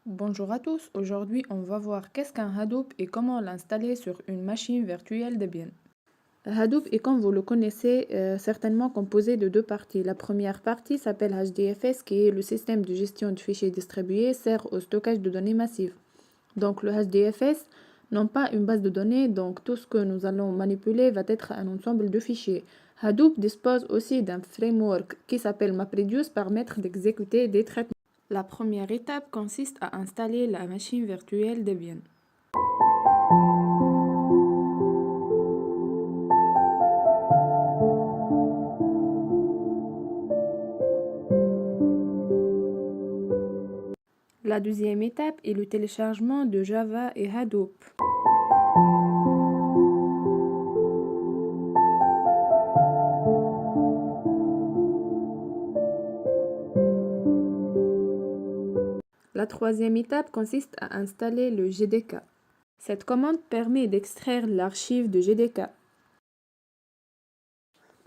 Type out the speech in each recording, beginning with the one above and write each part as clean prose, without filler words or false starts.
Bonjour à tous, aujourd'hui on va voir qu'est-ce qu'un Hadoop et comment l'installer sur une machine virtuelle Debian. Hadoop est, comme vous le connaissez, certainement composé de deux parties. La première partie s'appelle HDFS, qui est le système de gestion de fichiers distribués, sert au stockage de données massives. Donc le HDFS n'a pas une base de données, donc tout ce que nous allons manipuler va être un ensemble de fichiers. Hadoop dispose aussi d'un framework qui s'appelle MapReduce, permettre d'exécuter des traitements. La première étape consiste à installer la machine virtuelle Debian. La deuxième étape est le téléchargement de Java et Hadoop. La troisième étape consiste à installer le JDK. Cette commande permet d'extraire l'archive de JDK.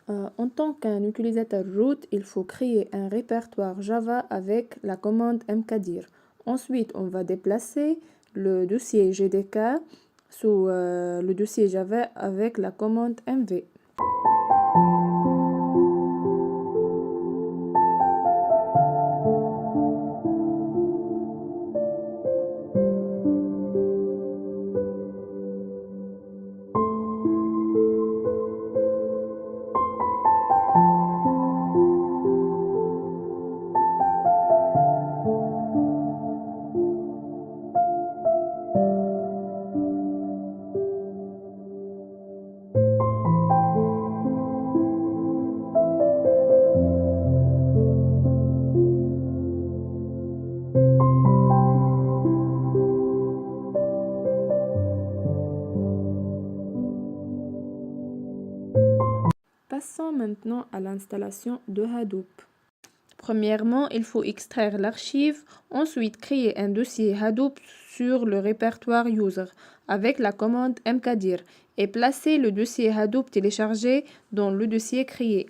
En tant qu'un utilisateur root, il faut créer un répertoire Java avec la commande mkdir. Ensuite, on va déplacer le dossier JDK sous le dossier Java avec la commande mv. Passons maintenant à l'installation de Hadoop. Premièrement, il faut extraire l'archive, ensuite créer un dossier Hadoop sur le répertoire user avec la commande mkdir et placer le dossier Hadoop téléchargé dans le dossier créé.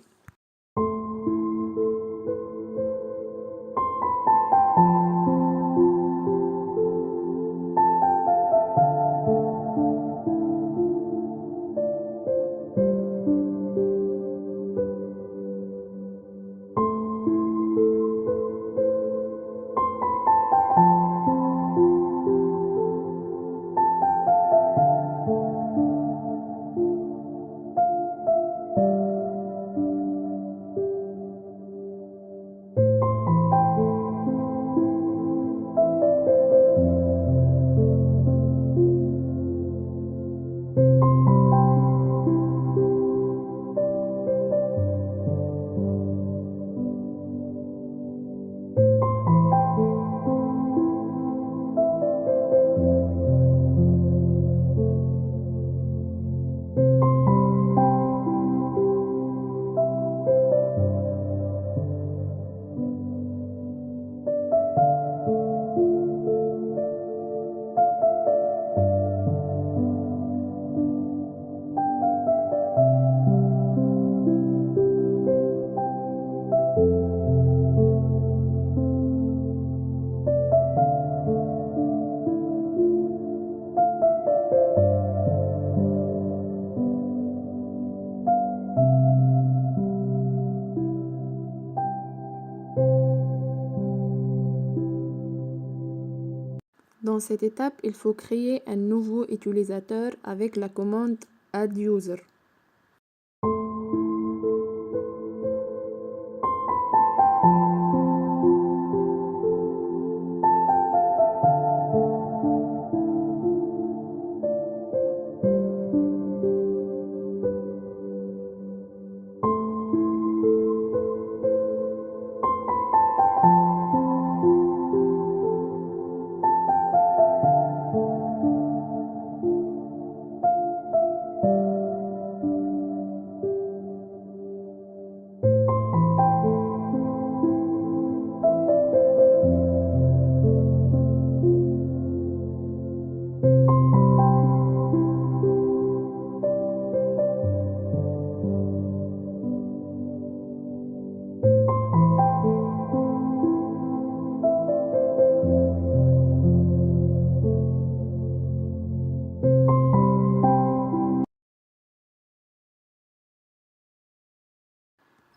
Dans cette étape, il faut créer un nouveau utilisateur avec la commande adduser.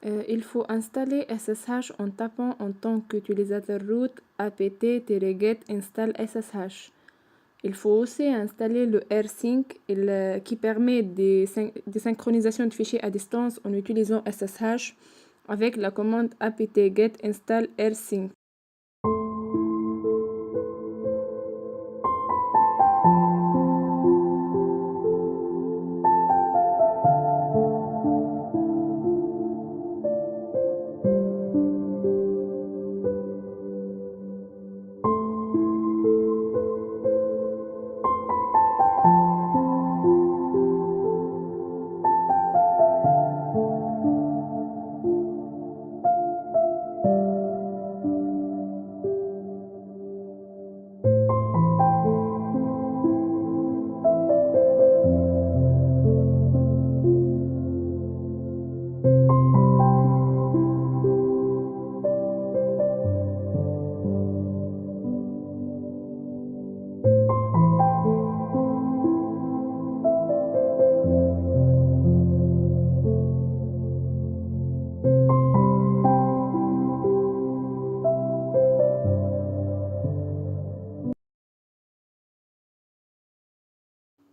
Il faut installer SSH en tapant en tant qu'utilisateur root apt-get install SSH. Il faut aussi installer le rsync qui permet des synchronisations de fichiers à distance en utilisant SSH avec la commande apt-get install rsync.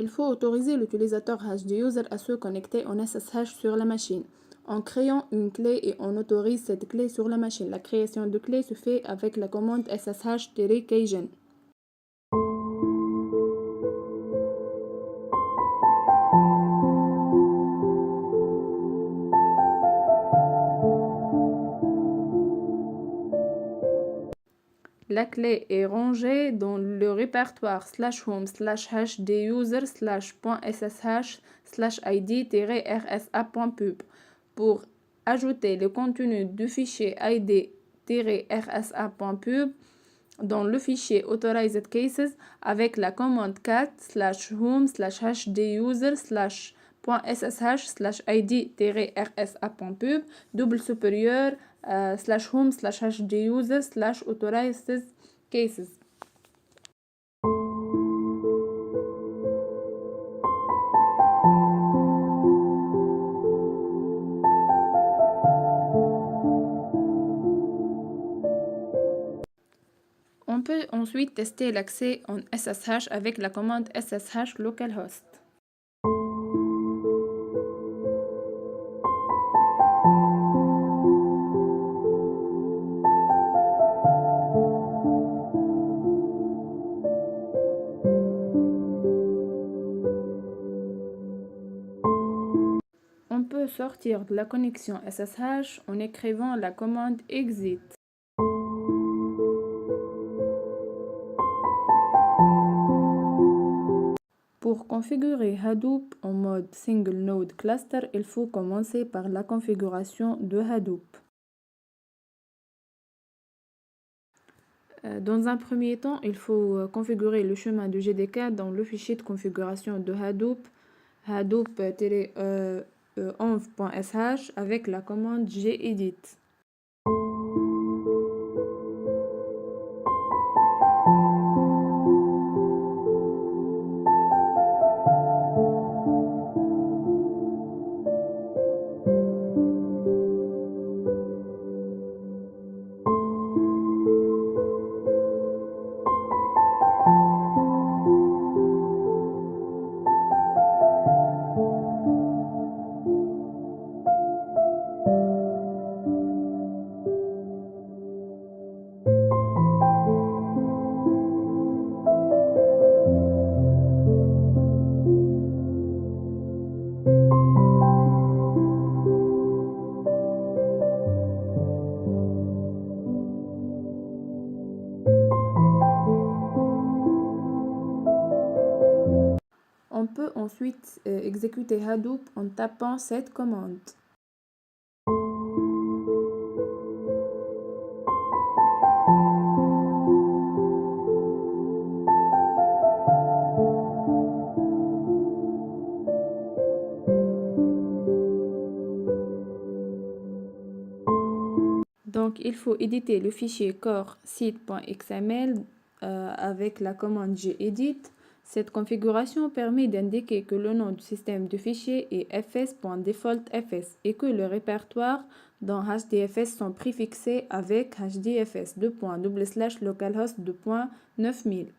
Il faut autoriser l'utilisateur hduser à se connecter en SSH sur la machine. En créant une clé et on autorise cette clé sur la machine. La création de clé se fait avec la commande ssh-keygen. La clé est rangée dans le répertoire /home/hduser/.ssh/id-rsa.pub. Pour ajouter le contenu du fichier id-rsa.pub dans le fichier authorized cases avec la commande cat /home/hduser/.ssh/id-rsa.pub double supérieur /home/hduser/authorized cases. On peut ensuite tester l'accès en SSH avec la commande ssh localhost. On peut sortir de la connexion SSH en écrivant la commande exit. Pour configurer Hadoop en mode Single Node Cluster, il faut commencer par la configuration de Hadoop. Dans un premier temps, il faut configurer le chemin de GDK dans le fichier de configuration de Hadoop, hadoop-env.sh avec la commande gedit. On peut ensuite exécuter Hadoop en tapant cette commande. Donc, il faut éditer le fichier core site.xml avec la commande gedit. Cette configuration permet d'indiquer que le nom du système de fichiers est fs.defaultfs et que le répertoire dans HDFS sont préfixés avec hdfs localhost 9000.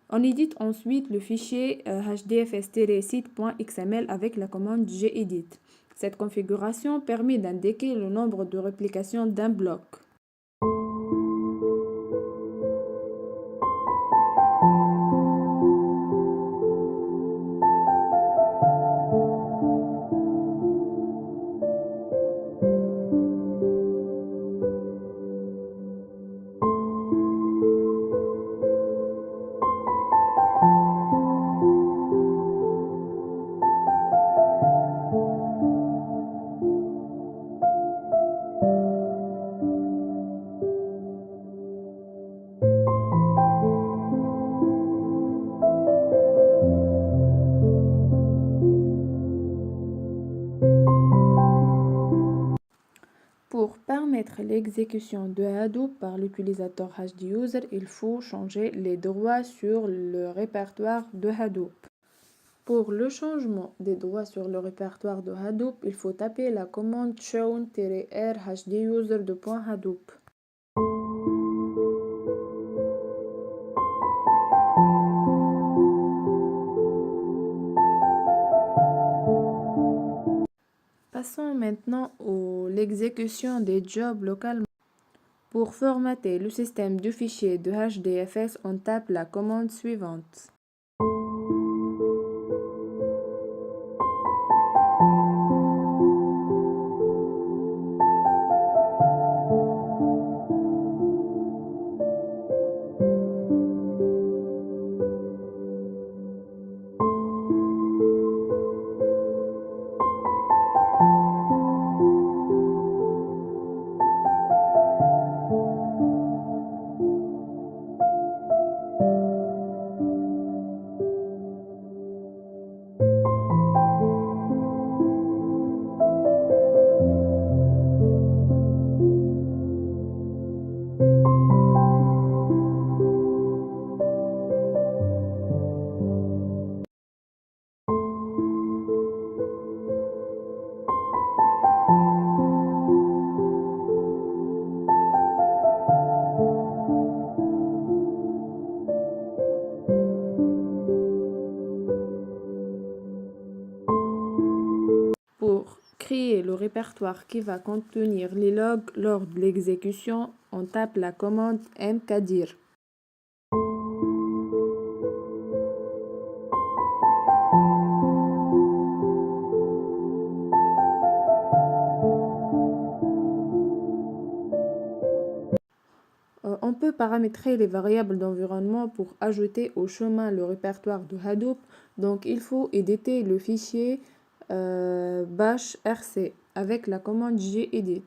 On édite ensuite le fichier hdfs-site.xml avec la commande gedit. Cette configuration permet d'indiquer le nombre de réplications d'un bloc. Pour permettre l'exécution de Hadoop par l'utilisateur HDuser, il faut changer les droits sur le répertoire de Hadoop. Pour le changement des droits sur le répertoire de Hadoop, il faut taper la commande chown-r hduser2.hadoop. Passons maintenant à l'exécution des jobs localement. Pour formater le système de fichiers de HDFS, on tape la commande suivante. Pour créer le répertoire qui va contenir les logs lors de l'exécution, on tape la commande mkdir. On peut paramétrer les variables d'environnement pour ajouter au chemin le répertoire de Hadoop. Donc il faut éditer le fichier bash rc avec la commande gedit.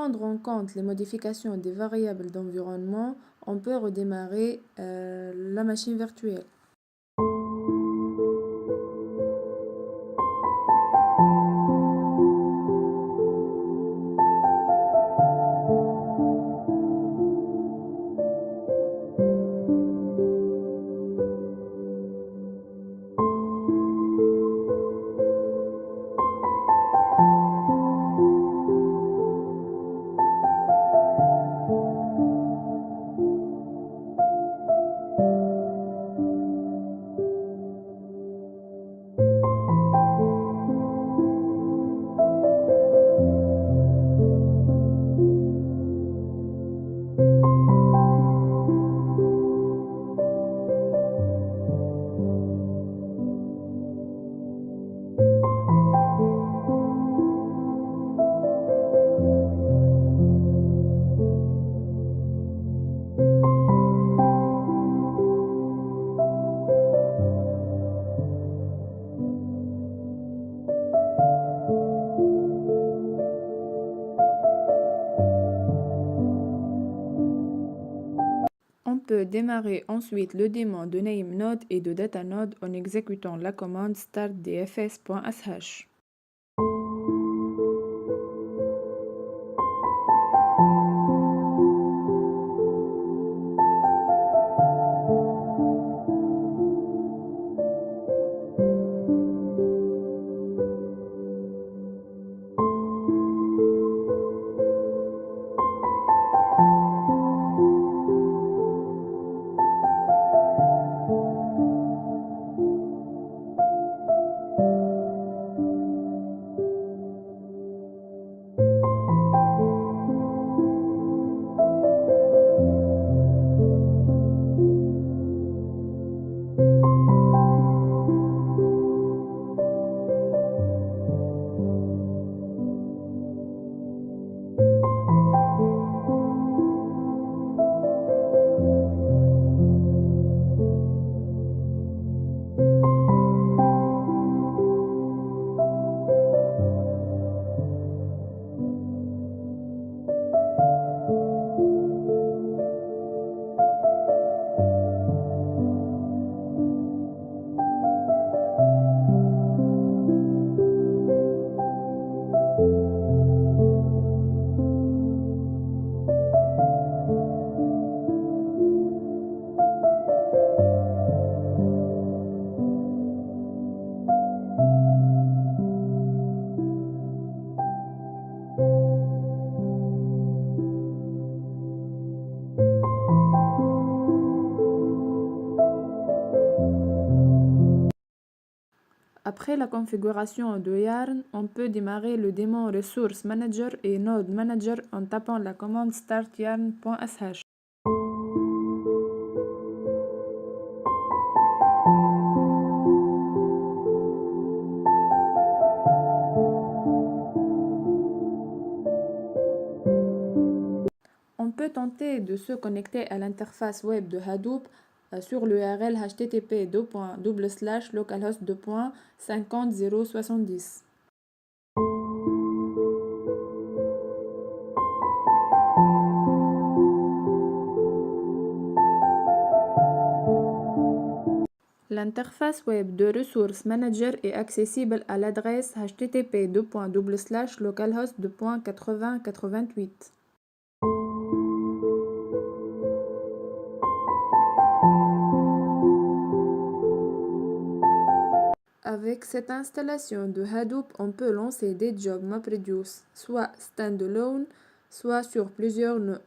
prendre en compte les modifications des variables d'environnement, on peut redémarrer la machine virtuelle. On peut démarrer ensuite le démon de NameNode et de DataNode en exécutant la commande startdfs.sh. Après la configuration de Yarn, on peut démarrer le démon Resource Manager et Node Manager en tapant la commande startyarn.sh. On peut tenter de se connecter à l'interface web de Hadoop sur l'URL http://localhost://50070. L'interface web de Resource Manager est accessible à l'adresse http://localhost:/808088. Avec cette installation de Hadoop, on peut lancer des jobs MapReduce, soit standalone, soit sur plusieurs nœuds.